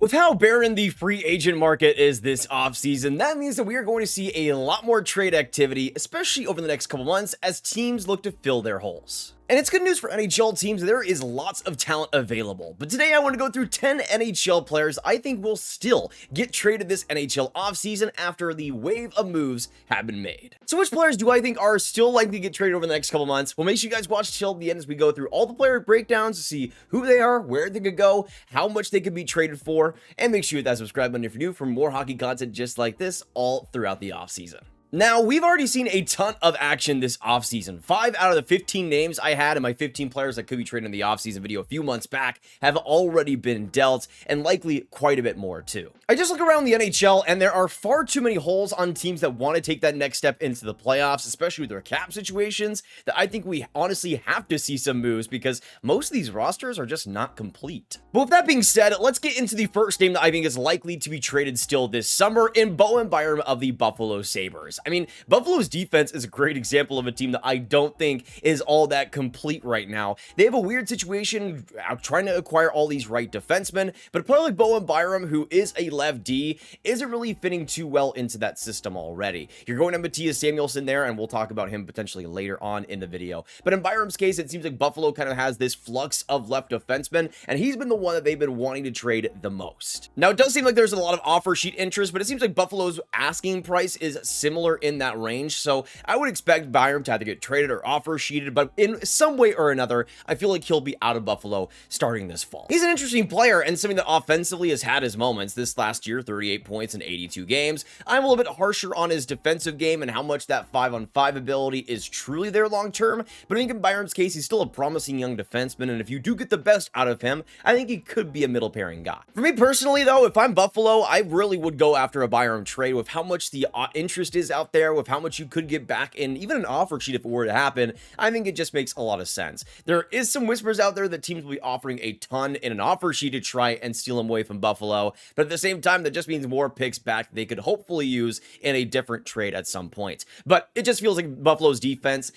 With how barren the free agent market is this offseason, that means that we are going to see a lot more trade activity, especially over the next couple months as teams look to fill their holes. And it's good news for NHL teams, there is lots of talent available. But today I want to go through 10 NHL players I think will still get traded this NHL offseason after the wave of moves have been made. So which players do I think are still likely to get traded over the next couple months? Well, make sure you guys watch till the end as we go through all the player breakdowns to see who they are, where they could go, how much they could be traded for, and make sure you hit that subscribe button if you're new for more hockey content just like this all throughout the offseason. Now, we've already seen a ton of action this offseason. 5 out of the 15 names I had in my 15 players that could be traded in the offseason video a few months back have already been dealt, and likely quite a bit more too. I just look around the NHL, and there are far too many holes on teams that want to take that next step into the playoffs, especially with their cap situations, that I think we honestly have to see some moves because most of these rosters are just not complete. But with that being said, let's get into the first name that I think is likely to be traded still this summer in Bowen Byram of the Buffalo Sabres. I mean, Buffalo's defense is a great example of a team that I don't think is all that complete right now. They have a weird situation trying to acquire all these right defensemen, but a player like Bowen Byram, who is a left D, isn't really fitting too well into that system already. You're going to Mattias Samuelsson there, and we'll talk about him potentially later on in the video. But in Byram's case, it seems like Buffalo kind of has this flux of left defensemen, and he's been the one that they've been wanting to trade the most. Now, it does seem like there's a lot of offer sheet interest, but it seems like Buffalo's asking price is similar in that range, so I would expect Byram to have to get traded or offer sheeted, but in some way or another, I feel like he'll be out of Buffalo starting this fall. He's an interesting player and something that offensively has had his moments. This last year, 38 points in 82 games. I'm a little bit harsher on his defensive game and how much that 5-on-5 ability is truly there long term, but I think in Byram's case, he's still a promising young defenseman, and if you do get the best out of him, I think he could be a middle pairing guy. For me personally though, if I'm Buffalo, I really would go after a Byram trade with how much the interest is out there, with how much you could get back in even an offer sheet if it were to happen. I think it just makes a lot of sense. There is some whispers out there that teams will be offering a ton in an offer sheet to try and steal him away from Buffalo, but at the same time, that just means more picks back they could hopefully use in a different trade at some point. But it just feels like Buffalo's defense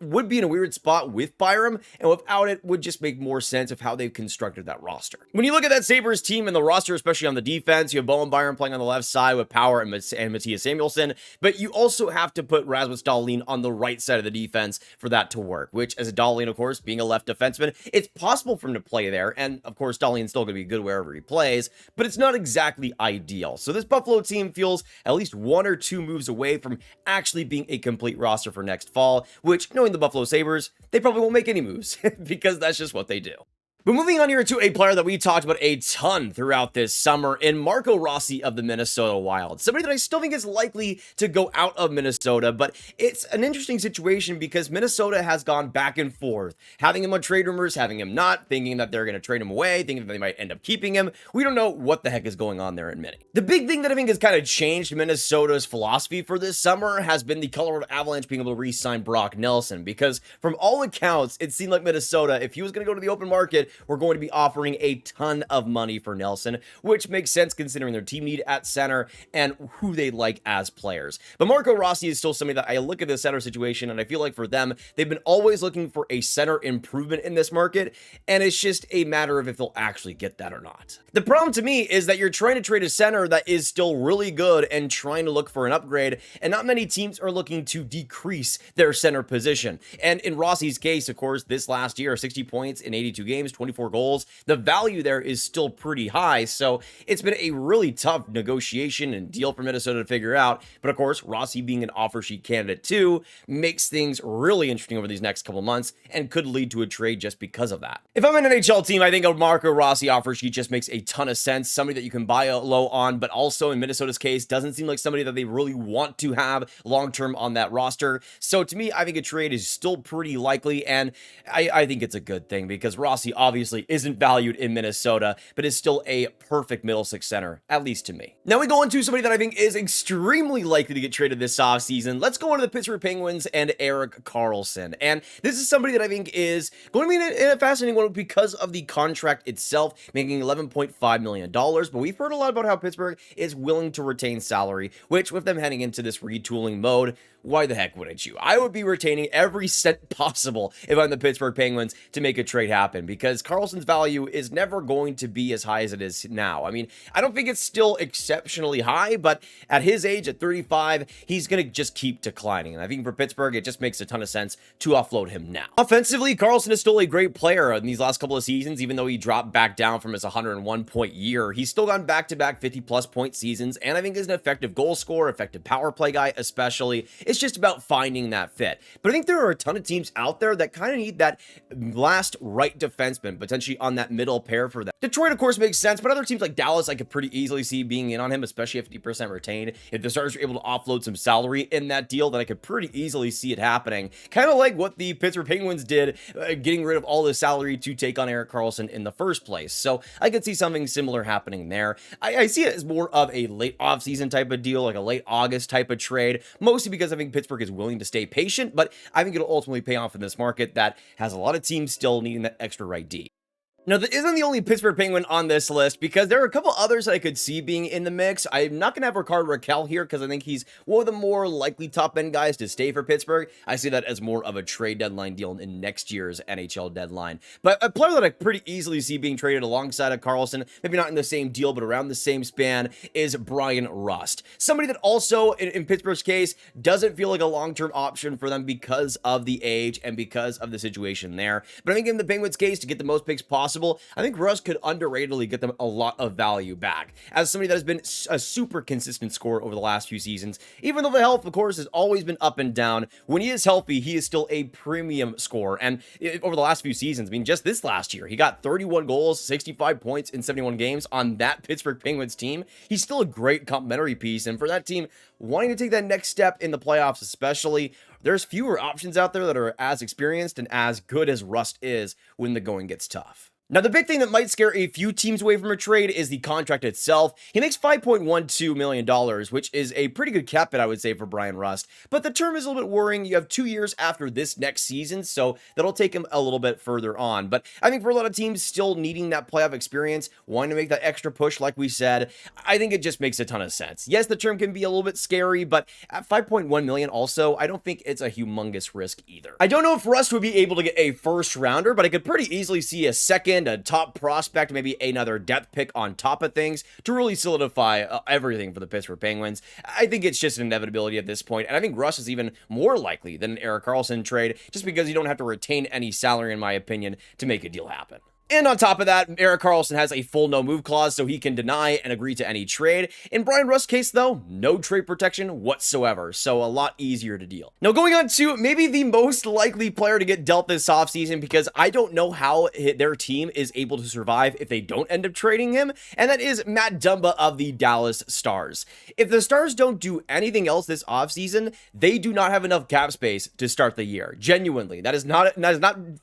would be in a weird spot with Byram, and without it would just make more sense of how they've constructed that roster. When you look at that Sabres team and the roster, especially on the defense, you have Bowen Byram playing on the left side with Power and Mattias Samuelsson, but you also have to put Rasmus Dahlin on the right side of the defense for that to work, which as a Dahlin, of course, being a left defenseman, it's possible for him to play there, and of course Dahlin's still going to be good wherever he plays, but it's not exactly ideal. So this Buffalo team feels at least 1 or 2 moves away from actually being a complete roster for next fall, which, knowing the Buffalo Sabres, they probably won't make any moves because that's just what they do. But moving on here to a player that we talked about a ton throughout this summer in Marco Rossi of the Minnesota Wild. Somebody that I still think is likely to go out of Minnesota, but it's an interesting situation because Minnesota has gone back and forth, having him on trade rumors, having him not, thinking that they're going to trade him away, thinking that they might end up keeping him. We don't know what the heck is going on there in Minnie. The big thing that I think has kind of changed Minnesota's philosophy for this summer has been the Colorado Avalanche being able to re-sign Brock Nelson, because from all accounts, it seemed like Minnesota, if he was going to go to the open market, we're going to be offering a ton of money for Nelson, which makes sense considering their team need at center and who they like as players. But Marco Rossi is still somebody that I look at the center situation, and I feel like for them, they've been always looking for a center improvement in this market, and it's just a matter of if they'll actually get that or not. The problem to me is that you're trying to trade a center that is still really good and trying to look for an upgrade, and not many teams are looking to decrease their center position. And in Rossi's case, of course, this last year, 60 points in 82 games, 24 goals, the value there is still pretty high, so it's been a really tough negotiation and deal for Minnesota to figure out. But of course, Rossi being an offer sheet candidate too makes things really interesting over these next couple months and could lead to a trade just because of that. If I'm an NHL team, I think a Marco Rossi offer sheet just makes a ton of sense. Somebody that you can buy low on, but also in Minnesota's case, doesn't seem like somebody that they really want to have long-term on that roster. So to me, I think a trade is still pretty likely, and I think it's a good thing because Rossi obviously isn't valued in Minnesota, but is still a perfect middle six center, at least to me. Now we go into somebody that I think is extremely likely to get traded this offseason. Let's go into the Pittsburgh Penguins and Erik Karlsson. And this is somebody that I think is going to be in a fascinating one because of the contract itself, making $11.5 million. But we've heard a lot about how Pittsburgh is willing to retain salary, which with them heading into this retooling mode, why the heck wouldn't you? I would be retaining every cent possible if I'm the Pittsburgh Penguins to make a trade happen, because because Karlsson's value is never going to be as high as it is now. I mean, I don't think it's still exceptionally high, but at his age, at 35, he's going to just keep declining. And I think for Pittsburgh, it just makes a ton of sense to offload him now. Offensively, Karlsson is still a great player in these last couple of seasons, even though he dropped back down from his 101-point year. He's still gone back-to-back 50-plus point seasons, and I think is an effective goal scorer, effective power play guy especially. It's just about finding that fit. But I think there are a ton of teams out there that kind of need that last right defenseman, potentially on that middle pair for them. Detroit, of course, makes sense, but other teams like Dallas, I could pretty easily see being in on him, especially at 50% retained. If the Stars are able to offload some salary in that deal, then I could pretty easily see it happening. Kind of like what the Pittsburgh Penguins did, getting rid of all the salary to take on Erik Karlsson in the first place. So I could see something similar happening there. I see it as more of a late offseason type of deal, like a late August type of trade, mostly because I think Pittsburgh is willing to stay patient, but I think it'll ultimately pay off in this market that has a lot of teams still needing that extra right D. Now, that isn't the only Pittsburgh Penguin on this list, because there are a couple others that I could see being in the mix. I'm not going to have Rickard Rakell here because I think he's one of the more likely top-end guys to stay for Pittsburgh. I see that as more of a trade deadline deal in next year's NHL deadline. But a player that I pretty easily see being traded alongside of Karlsson, maybe not in the same deal, but around the same span, is Bryan Rust. Somebody that also, in Pittsburgh's case, doesn't feel like a long-term option for them because of the age and because of the situation there. But I think in the Penguins' case, to get the most picks possible, I think Russ could underratedly get them a lot of value back. As somebody that has been a super consistent scorer over the last few seasons, even though the health, of course, has always been up and down, when he is healthy, he is still a premium scorer. And over the last few seasons, I mean, just this last year, he got 31 goals, 65 points in 71 games on that Pittsburgh Penguins team. He's still a great complementary piece, and for that team wanting to take that next step in the playoffs especially, there's fewer options out there that are as experienced and as good as Rust is when the going gets tough. Now, the big thing that might scare a few teams away from a trade is the contract itself. He makes $5.12 million, which is a pretty good cap hit, I would say, for Bryan Rust. But the term is a little bit worrying. You have 2 years after this next season, so that'll take him a little bit further on. But I think for a lot of teams still needing that playoff experience, wanting to make that extra push, like we said, I think it just makes a ton of sense. Yes, the term can be a little bit scary, but at $5.1 million also, I don't think it's a humongous risk either. I don't know if Rust would be able to get a first rounder, but I could pretty easily see a second, a top prospect, maybe another depth pick on top of things to really solidify everything for the Pittsburgh Penguins. I think it's just an inevitability at this point, and I think Russ is even more likely than an Erik Karlsson trade, just because you don't have to retain any salary, in my opinion, to make a deal happen. And on top of that, Erik Karlsson has a full no-move clause, so he can deny and agree to any trade. In Bryan Rust's case, though, no trade protection whatsoever, so a lot easier to deal. Now, going on to maybe the most likely player to get dealt this offseason, because I don't know how their team is able to survive if they don't end up trading him, and that is Matt Dumba of the Dallas Stars. If the Stars don't do anything else this offseason, they do not have enough cap space to start the year. Genuinely. That is not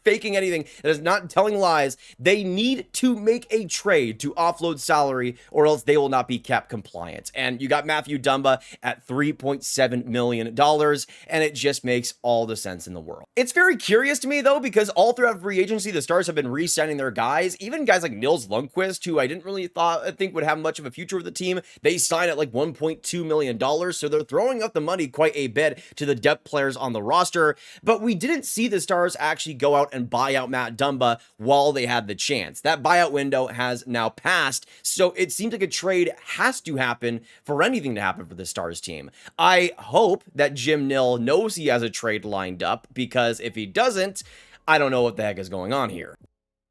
faking anything. That is not telling lies. They need to make a trade to offload salary, or else they will not be cap compliant. And you got Matthew Dumba at $3.7 million, and it just makes all the sense in the world. It's very curious to me, though, because all throughout free agency, the Stars have been re-signing their guys, even guys like Nils Lundqvist, who I didn't really think would have much of a future with the team. They signed at like $1.2 million, so they're throwing up the money quite a bit to the depth players on the roster, but we didn't see the Stars actually go out and buy out Matt Dumba while they had the chance. That buyout window has now passed, so it seems like a trade has to happen for anything to happen for the Stars team. I hope that Jim Nill knows he has a trade lined up, because if he doesn't, I don't know what the heck is going on here.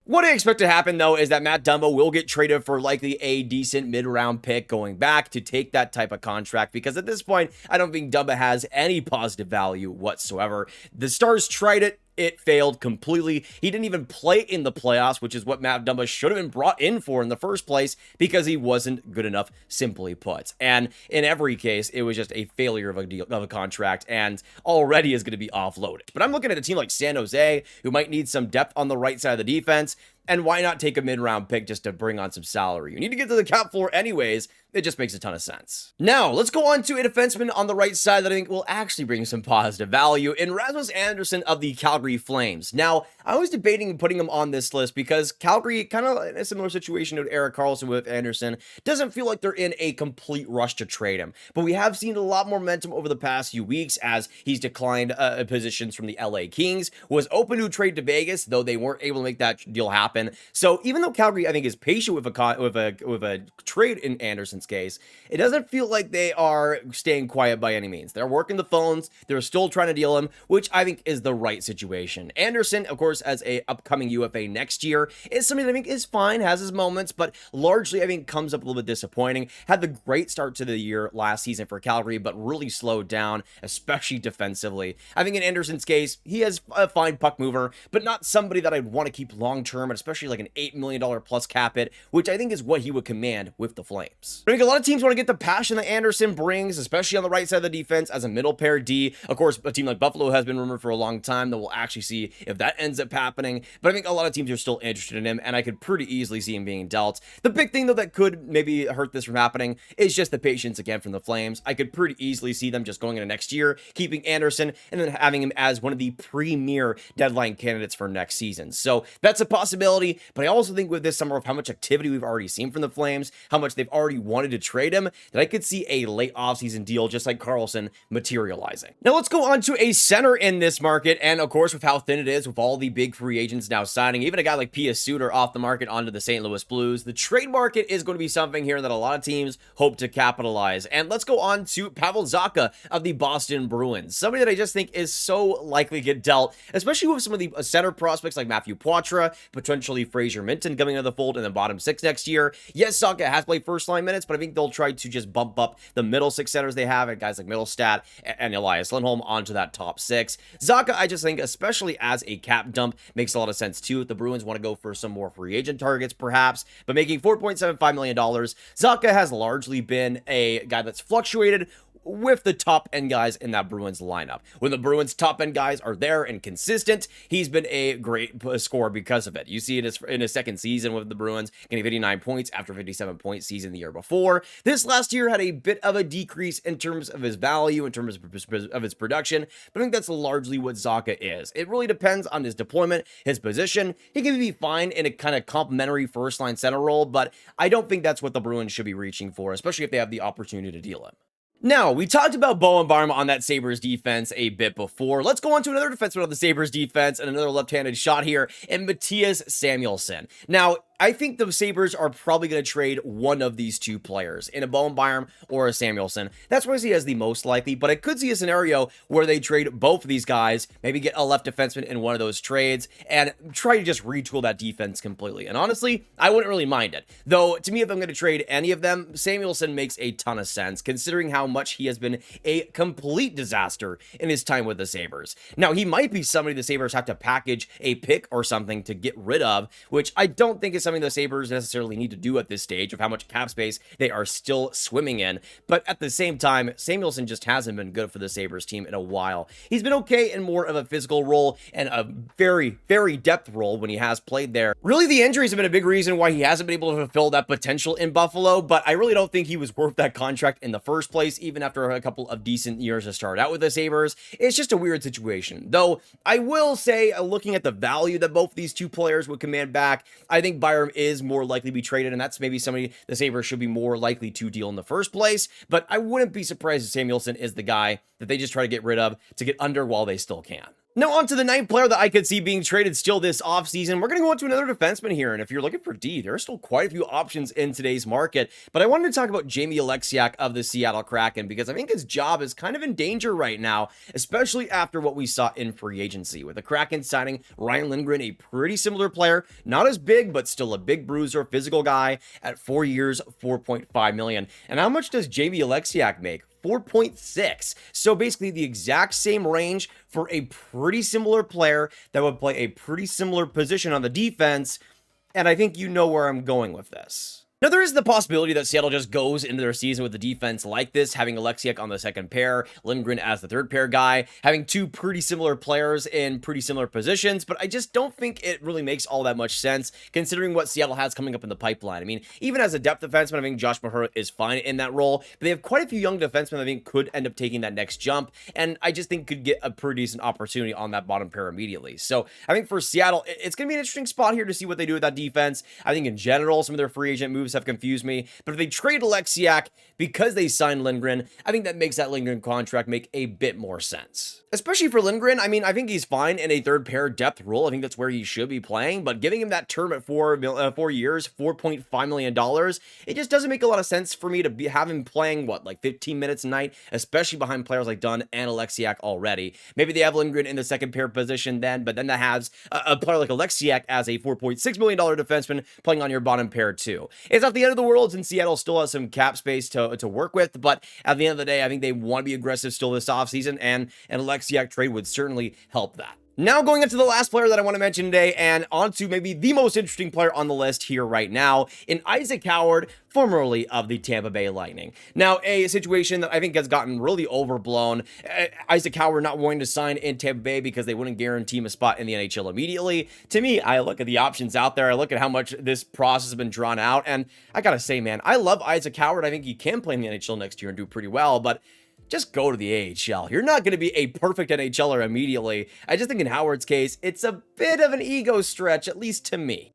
What I expect to happen, though, is that Matt Dumba will get traded for likely a decent mid-round pick going back to take that type of contract, because at this point, I don't think Dumba has any positive value whatsoever. The Stars tried it. It failed completely. He didn't even play in the playoffs, which is what Matt Dumba should have been brought in for in the first place, because he wasn't good enough, simply put. And in every case, it was just a failure of a deal, of a contract, and already is going to be offloaded. But I'm looking at a team like San Jose, who might need some depth on the right side of the defense, and why not take a mid-round pick just to bring on some salary? You need to get to the cap floor anyways. It just makes a ton of sense. Now, let's go on to a defenseman on the right side that I think will actually bring some positive value in Rasmus Andersson of the Calgary Flames. Now, I was debating putting him on this list because Calgary, kind of in a similar situation to Erik Karlsson with Andersson, doesn't feel like they're in a complete rush to trade him. But we have seen a lot more momentum over the past few weeks as he's declined positions from the LA Kings, was open to trade to Vegas, though they weren't able to make that deal happen happen. So even though Calgary, I think, is patient with a trade in Andersson's case, it doesn't feel like they are staying quiet by any means. They're working the phones. They're still trying to deal him, which I think is the right situation. Andersson, of course, as a upcoming UFA next year, is something that I think is fine, has his moments, but largely I think comes up a little bit disappointing. Had the great start to the year last season for Calgary, but really slowed down, especially defensively. I think in Andersson's case, he has a fine puck mover, but not somebody that I'd want to keep long-term, and especially like an $8 million plus cap hit, which I think is what he would command with the Flames. I think a lot of teams want to get the passion that Andersson brings, especially on the right side of the defense as a middle pair D. Of course, a team like Buffalo has been rumored for a long time, that we'll actually see if that ends up happening, but I think a lot of teams are still interested in him, and I could pretty easily see him being dealt. The big thing, though, that could maybe hurt this from happening is just the patience again from the Flames. I could pretty easily see them just going into next year, keeping Andersson, and then having him as one of the premier deadline candidates for next season. So that's a possibility, but I also think with this summer of how much activity we've already seen from the Flames, how much they've already wanted to trade him, that I could see a late offseason deal just like Karlsson materializing. Now let's go on to a center in this market, and of course with how thin it is, with all the big free agents now signing, even a guy like P.S. Suter off the market onto the St. Louis Blues, the trade market is going to be something here that a lot of teams hope to capitalize. And let's go on to Pavel Zacha of the Boston Bruins, somebody that I just think is so likely to get dealt, especially with some of the center prospects like Matthew Poitras, potentially Fraser Minton coming into the fold in the bottom six next year. Yes, Zacha has played first line minutes, but I think they'll try to just bump up the middle six centers they have, and guys like Middlestat and Elias Lindholm onto that top six. Zacha, I just think, especially as a cap dump, makes a lot of sense too. If the Bruins want to go for some more free agent targets, perhaps, but making $4.75 million, Zacha has largely been a guy that's fluctuated with the top end guys in that Bruins lineup. When the Bruins top end guys are there and consistent, he's been a great scorer because of it. You see it in his second season with the Bruins, getting 59 points after 57-point season the year before. This last year had a bit of a decrease in terms of his value, in terms of his production, but I think that's largely what Zacha is. It really depends on his deployment, his position. He can be fine in a kind of complementary first line center role, but I don't think that's what the Bruins should be reaching for, especially if they have the opportunity to deal him. Now, we talked about Bowen Byram on that Sabres defense a bit before. Let's go on to another defenseman on the Sabres defense and another left-handed shot here, and Mattias Samuelsson. Now, I think the Sabres are probably going to trade one of these two players, in a Bowen Byram or a Samuelsson. That's what I see as the most likely, but I could see a scenario where they trade both of these guys, maybe get a left defenseman in one of those trades, and try to just retool that defense completely. And honestly, I wouldn't really mind it. Though, to me, if I'm going to trade any of them, Samuelsson makes a ton of sense, considering how much he has been a complete disaster in his time with the Sabres. Now, he might be somebody the Sabres have to package a pick or something to get rid of, which I don't think is something the Sabres necessarily need to do at this stage of how much cap space they are still swimming in. But at the same time, Samuelsson just hasn't been good for the Sabres team in a while. He's been okay in more of a physical role and a very, very depth role when he has played there. Really, the injuries have been a big reason why he hasn't been able to fulfill that potential in Buffalo, but I really don't think he was worth that contract in the first place, even after a couple of decent years to start out with the Sabres. It's just a weird situation. Though, I will say, looking at the value that both these two players would command back, I think Byram is more likely to be traded, and that's maybe somebody the Sabres should be more likely to deal in the first place, but I wouldn't be surprised if Samuelsson is the guy that they just try to get rid of to get under while they still can. Now on to the ninth player that I could see being traded still this offseason. We're going to go on to another defenseman here, and if you're looking for D, there are still quite a few options in today's market, but I wanted to talk about Jamie Oleksiak of the Seattle Kraken, because I think his job is kind of in danger right now, especially after what we saw in free agency, with the Kraken signing Ryan Lindgren, a pretty similar player, not as big, but still a big bruiser, physical guy, at 4 years, $4.5 million. And how much does Jamie Oleksiak make? 4.6. So basically the exact same range for a pretty similar player that would play a pretty similar position on the defense. And I think you know where I'm going with this. Now, there is the possibility that Seattle just goes into their season with a defense like this, having Oleksiak on the second pair, Lindgren as the third pair guy, having two pretty similar players in pretty similar positions, but I just don't think it really makes all that much sense, considering what Seattle has coming up in the pipeline. I mean, even as a depth defenseman, I think Josh Mahura is fine in that role, but they have quite a few young defensemen I think could end up taking that next jump, and I just think could get a pretty decent opportunity on that bottom pair immediately. So I think for Seattle, it's going to be an interesting spot here to see what they do with that defense. I think in general, some of their free agent moves moves have confused me. But if they trade Alexiak because they signed Lindgren, I think that makes that Lindgren contract make a bit more sense. Especially for Lindgren, I mean, I think he's fine in a third pair depth role. I think that's where he should be playing, but giving him that term at 4 years, $4.5 million, it just doesn't make a lot of sense for me to have him playing, like 15 minutes a night, especially behind players like Dunn and Alexiak already. Maybe they have Lindgren in the second pair position then, but then that has a player like Alexiak as a $4.6 million defenseman playing on your bottom pair too. It's not the end of the world since Seattle still has some cap space to work with, but at the end of the day, I think they want to be aggressive still this offseason, and Alexiak trade would certainly help that. Now going into the last player that I want to mention today, and onto maybe the most interesting player on the list here right now, in Isaac Howard, formerly of the Tampa Bay Lightning. Now, a situation that I think has gotten really overblown. Isaac Howard not wanting to sign in Tampa Bay because they wouldn't guarantee him a spot in the NHL immediately. To me, I look at the options out there, I look at how much this process has been drawn out, and I gotta say, man, I love Isaac Howard. I think he can play in the NHL next year and do pretty well, but just go to the AHL. You're not going to be a perfect NHLer immediately. I just think in Howard's case, it's a bit of an ego stretch, at least to me.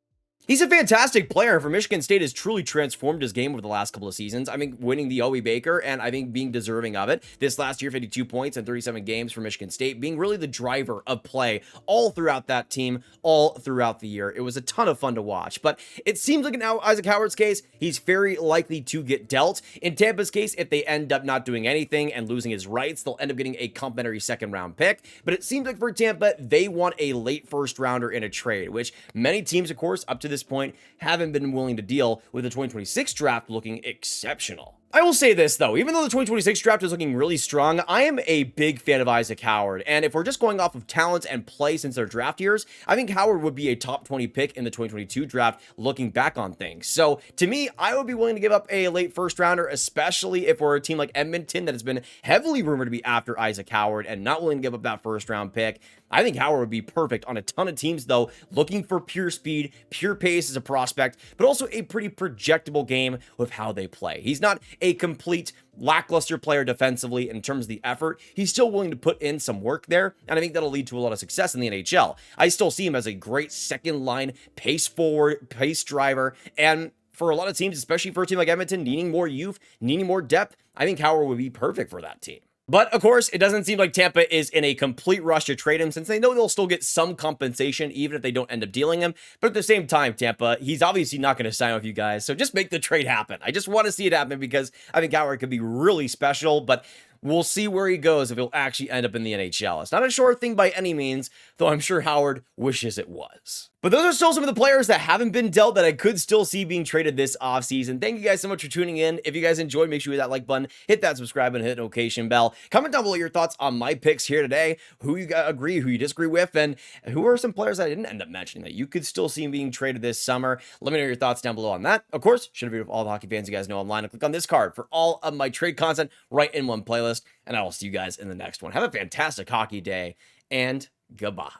He's a fantastic player for Michigan State, has truly transformed his game over the last couple of seasons. I mean, winning the OE Baker, and I think being deserving of it. This last year, 52 points in 37 games for Michigan State, being really the driver of play all throughout that team, all throughout the year. It was a ton of fun to watch, but it seems like in Isaac Howard's case, he's very likely to get dealt. In Tampa's case, if they end up not doing anything and losing his rights, they'll end up getting a complimentary second-round pick. But it seems like for Tampa, they want a late first-rounder in a trade, which many teams, of course, up to this point, haven't been willing to deal, with the 2026 draft looking exceptional. I will say this, though, even though the 2026 draft is looking really strong, I am a big fan of Isaac Howard, and if we're just going off of talent and play since their draft years, I think Howard would be a top 20 pick in the 2022 draft looking back on things. So, to me, I would be willing to give up a late first rounder, especially if we're a team like Edmonton that has been heavily rumored to be after Isaac Howard and not willing to give up that first round pick. I think Howard would be perfect on a ton of teams, though, looking for pure speed, pure pace as a prospect, but also a pretty projectable game with how they play. He's not a complete lackluster player defensively in terms of the effort. He's still willing to put in some work there, and I think that'll lead to a lot of success in the NHL. I still see him as a great second line, pace forward, pace driver, and for a lot of teams, especially for a team like Edmonton, needing more youth, needing more depth, I think Howard would be perfect for that team. But, of course, it doesn't seem like Tampa is in a complete rush to trade him since they know they'll still get some compensation even if they don't end up dealing him. But at the same time, Tampa, he's obviously not going to sign with you guys, so just make the trade happen. I just want to see it happen because I think Howard could be really special, but we'll see where he goes if he'll actually end up in the NHL. It's not a sure thing by any means, though I'm sure Howard wishes it was. But those are still some of the players that haven't been dealt that I could still see being traded this offseason. Thank you guys so much for tuning in. If you guys enjoyed, make sure you hit that like button, hit that subscribe button, hit the notification bell. Comment down below your thoughts on my picks here today, who you agree, who you disagree with, and who are some players that I didn't end up mentioning that you could still see being traded this summer. Let me know your thoughts down below on that. Of course, share the video with all the hockey fans you guys know online, and click on this card for all of my trade content right in one playlist, and I will see you guys in the next one. Have a fantastic hockey day, and goodbye.